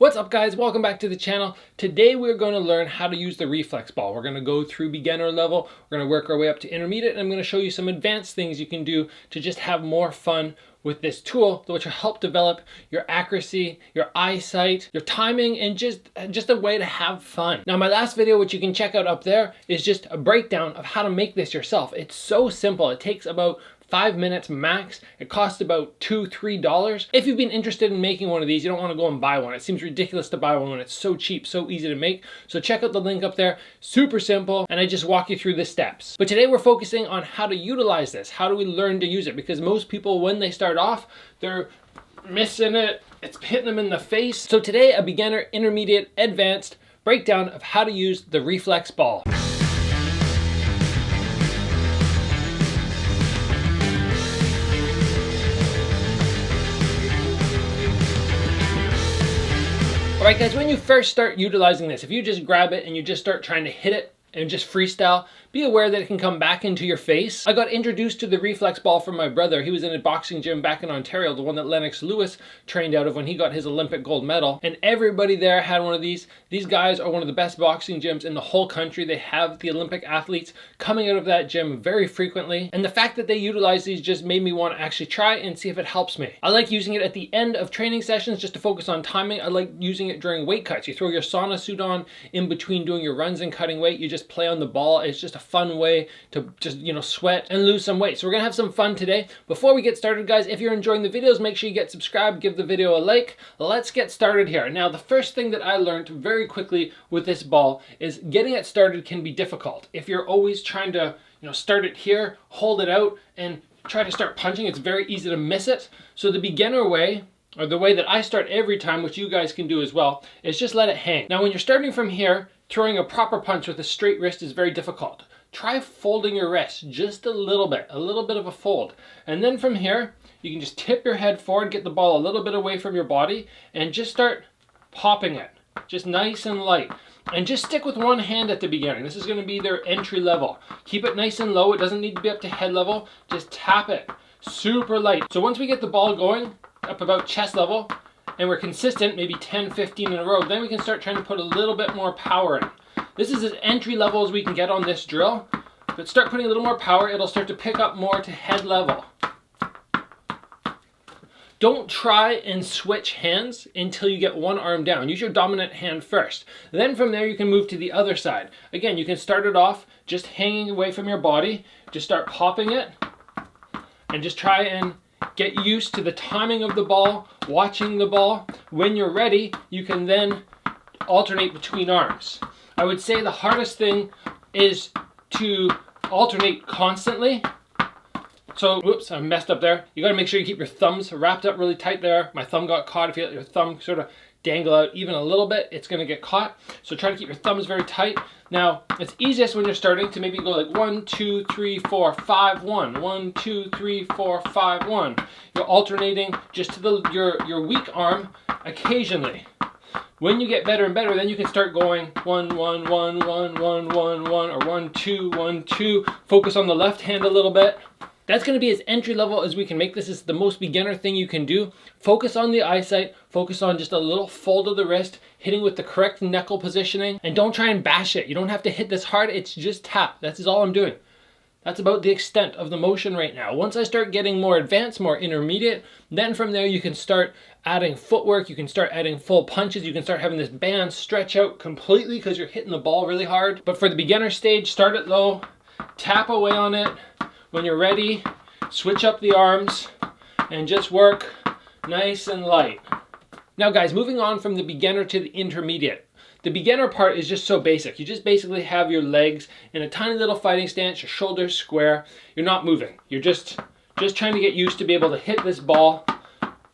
What's up guys, welcome back to the channel. Today we're going to learn how to use the Reflex ball. We're going to go through beginner level, we're going to work our way up to intermediate, and I'm going to show you some advanced things you can do to just have more fun with this tool, which will help develop your accuracy, your eyesight, your timing, and just a way to have fun. Now my last video, which you can check out up there, is just a breakdown of how to make this yourself. It's so simple. It takes about 5 minutes max. It costs about $2-3. If you've been interested in making one of these, you don't want to go and buy one. It seems ridiculous to buy one when it's so cheap, so easy to make. So check out the link up there. Super simple, and I just walk you through the steps. But today we're focusing on how to utilize this. How do we learn to use it? Because most people, when they start off, they're missing it. It's hitting them in the face. So today, a beginner, intermediate, advanced breakdown of how to use the Reflex ball. Alright guys, when you first start utilizing this, if you just grab it and you just start trying to hit it and just freestyle, be aware that it can come back into your face. I got introduced to the Reflex ball from my brother. He was in a boxing gym back in Ontario, the one that Lennox Lewis trained out of when he got his Olympic gold medal. And everybody there had one of these. These guys are one of the best boxing gyms in the whole country. They have the Olympic athletes coming out of that gym very frequently. And the fact that they utilize these just made me want to actually try and see if it helps me. I like using it at the end of training sessions just to focus on timing. I like using it during weight cuts. You throw your sauna suit on in between doing your runs and cutting weight. You just play on the ball. It's just a fun way to just, sweat and lose some weight. So we're gonna have some fun today. Before we get started, guys, if you're enjoying the videos, make sure you get subscribed, give the video a like. Let's get started here. Now, the first thing that I learned very quickly with this ball is getting it started can be difficult. If you're always trying to, start it here, hold it out, and try to start punching, it's very easy to miss it. So the beginner way, or the way that I start every time, which you guys can do as well, is just let it hang. Now, when you're starting from here, throwing a proper punch with a straight wrist is very difficult. Try folding your wrist just a little bit of a fold. And then from here, you can just tip your head forward, get the ball a little bit away from your body, and just start popping it. Just nice and light. And just stick with one hand at the beginning. This is going to be their entry level. Keep it nice and low. It doesn't need to be up to head level. Just tap it super light. So once we get the ball going up about chest level, and we're consistent, maybe 10, 15 in a row, then we can start trying to put a little bit more power in. This is as entry level as we can get on this drill, but start putting a little more power, it'll start to pick up more to head level. Don't try and switch hands until you get one arm down. Use your dominant hand first. Then from there you can move to the other side. Again, you can start it off just hanging away from your body, just start popping it, and just try and get used to the timing of the ball, watching the ball. When you're ready, you can then alternate between arms. I would say the hardest thing is to alternate constantly. So, whoops, I messed up there. You gotta make sure you keep your thumbs wrapped up really tight there. My thumb got caught. If you let your thumb sort of dangle out even a little bit, it's gonna get caught. So try to keep your thumbs very tight. Now, it's easiest when you're starting to maybe go like 1, 2, 3, 4, 5, 1. 1, 2, 3, 4, 5, 1. You're alternating just to your weak arm occasionally. When you get better and better, then you can start going 1, 1, 1, 1, 1, 1, 1, or 1, 2, 1, 2. Focus on the left hand a little bit. That's going to be as entry level as we can make this. Is the most beginner thing you can do. Focus on the eyesight, focus on just a little fold of the wrist, hitting with the correct knuckle positioning, and don't try and bash it. You don't have to hit this hard, it's just tap. That's all I'm doing. That's about the extent of the motion right now. Once I start getting more advanced, more intermediate, then from there you can start adding footwork, you can start adding full punches, you can start having this band stretch out completely because you're hitting the ball really hard. But for the beginner stage, start it low, tap away on it. When you're ready, switch up the arms and just work nice and light. Now guys, moving on from the beginner to the intermediate. The beginner part is just so basic. You just basically have your legs in a tiny little fighting stance, your shoulders square. You're not moving. You're just trying to get used to be able to hit this ball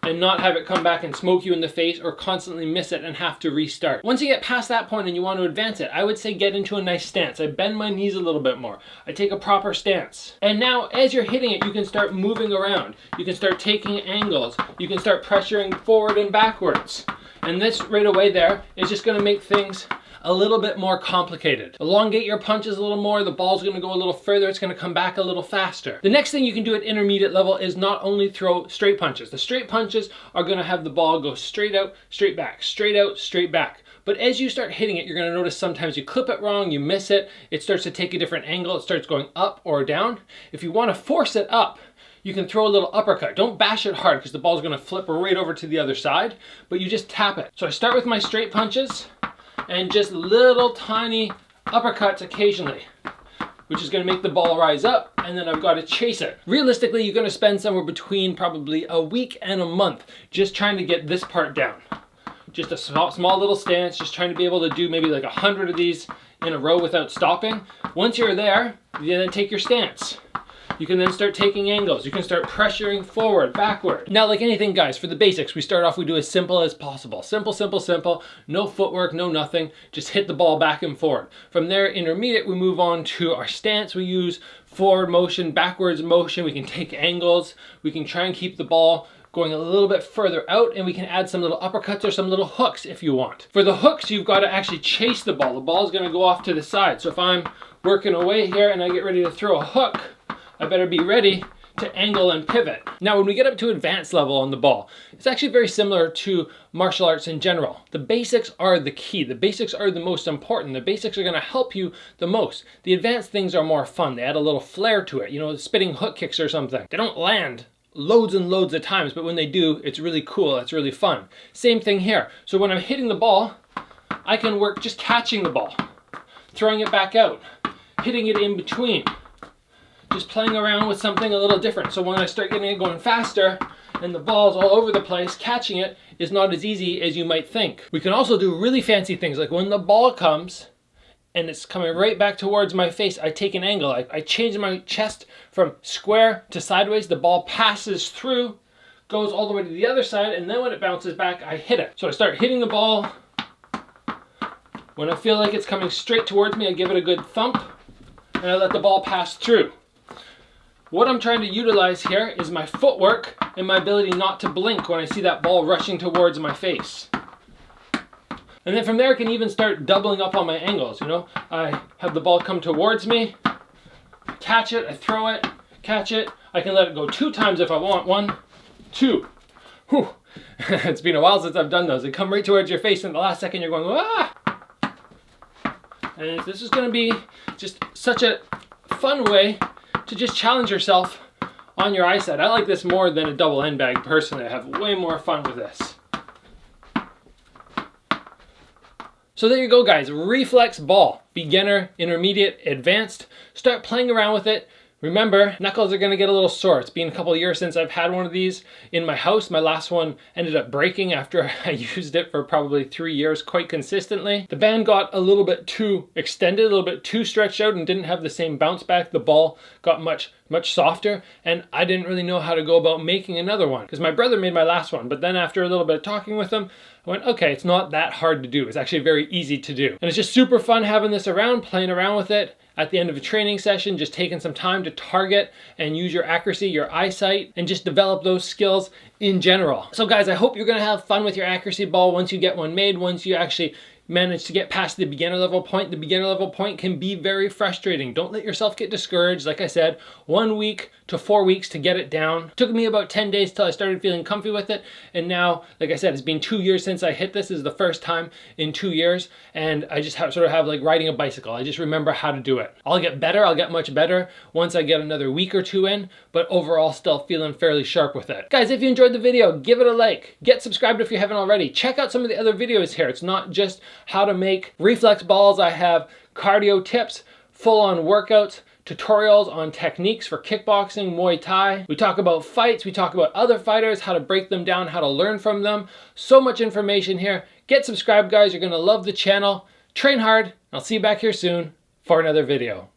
and not have it come back and smoke you in the face or constantly miss it and have to restart. Once you get past that point and you want to advance it, I would say get into a nice stance. I bend my knees a little bit more. I take a proper stance. And now as you're hitting it, you can start moving around. You can start taking angles. You can start pressuring forward and backwards. And this right away there is just going to make things a little bit more complicated. Elongate your punches a little more, the ball's gonna go a little further, it's gonna come back a little faster. The next thing you can do at intermediate level is not only throw straight punches. The straight punches are gonna have the ball go straight out, straight back, straight out, straight back. But as you start hitting it, you're gonna notice sometimes you clip it wrong, you miss it, it starts to take a different angle, it starts going up or down. If you wanna force it up, you can throw a little uppercut. Don't bash it hard because the ball's gonna flip right over to the other side, but you just tap it. So I start with my straight punches and just little tiny uppercuts occasionally, which is gonna make the ball rise up, and then I've gotta chase it. Realistically, you're gonna spend somewhere between probably a week and a month just trying to get this part down. Just a small little stance, just trying to be able to do maybe like 100 of these in a row without stopping. Once you're there, you then take your stance. You can then start taking angles. You can start pressuring forward, backward. Now, like anything, guys, for the basics, we start off, we do as simple as possible. Simple, simple, simple. No footwork, no nothing. Just hit the ball back and forward. From there, intermediate, we move on to our stance. We use forward motion, backwards motion. We can take angles. We can try and keep the ball going a little bit further out, and we can add some little uppercuts or some little hooks if you want. For the hooks, you've got to actually chase the ball. The ball's going to go off to the side. So if I'm working away here and I get ready to throw a hook, I better be ready to angle and pivot. Now, when we get up to advanced level on the ball, it's actually very similar to martial arts in general. The basics are the key. The basics are the most important. The basics are gonna help you the most. The advanced things are more fun. They add a little flair to it. You know, spitting hook kicks or something. They don't land loads and loads of times, but when they do, it's really cool. It's really fun. Same thing here. So when I'm hitting the ball, I can work just catching the ball, throwing it back out, hitting it in between, just playing around with something a little different. So when I start getting it going faster and the ball's all over the place, catching it is not as easy as you might think. We can also do really fancy things, like when the ball comes and it's coming right back towards my face, I take an angle. I change my chest from square to sideways. The ball passes through, goes all the way to the other side, and then when it bounces back, I hit it. So I start hitting the ball. When I feel like it's coming straight towards me, I give it a good thump, and I let the ball pass through. What I'm trying to utilize here is my footwork and my ability not to blink when I see that ball rushing towards my face. And then from there, I can even start doubling up on my angles, you know? I have the ball come towards me, catch it, I throw it, catch it. I can let it go 2 times if I want. 1, 2. Whew. It's been a while since I've done those. They come right towards your face, and the last second you're going, ah! And this is gonna be just such a fun way to just challenge yourself on your eyesight. I like this more than a double end bag personally. I have way more fun with this. So there you go, guys. Reflex ball. Beginner, intermediate, advanced. Start playing around with it. Remember, knuckles are gonna get a little sore. It's been a couple of years since I've had one of these in my house. My last one ended up breaking after I used it for probably 3 years quite consistently. The band got a little bit too extended, a little bit too stretched out, and didn't have the same bounce back. The ball got much softer, and I didn't really know how to go about making another one because my brother made my last one. But then after a little bit of talking with him, I went, okay, it's not that hard to do. It's actually very easy to do. And it's just super fun having this around, playing around with it. At the end of a training session, just taking some time to target and use your accuracy, your eyesight, and just develop those skills in general. So guys, I hope you're gonna have fun with your accuracy ball once you get one made, once you actually manage to get past the beginner level point. The beginner level point can be very frustrating. Don't let yourself get discouraged. Like I said, 1 week to 4 weeks to get it down. Took me about 10 days till I started feeling comfy with it. And now, like I said, it's been 2 years since I hit this. This is the first time in 2 years. And I just sort of have like riding a bicycle. I just remember how to do it. I'll get better. I'll get much better once I get another week or 2 in, but overall still feeling fairly sharp with it. Guys, if you enjoyed the video, give it a like. Get subscribed if you haven't already. Check out some of the other videos here. It's not just how to make reflex balls. I have cardio tips, full-on workouts, tutorials on techniques for kickboxing, Muay Thai. We talk about fights, we talk about other fighters, how to break them down, how to learn from them. So much information here. Get subscribed, guys. You're gonna love the channel. Train hard. I'll see you back here soon for another video.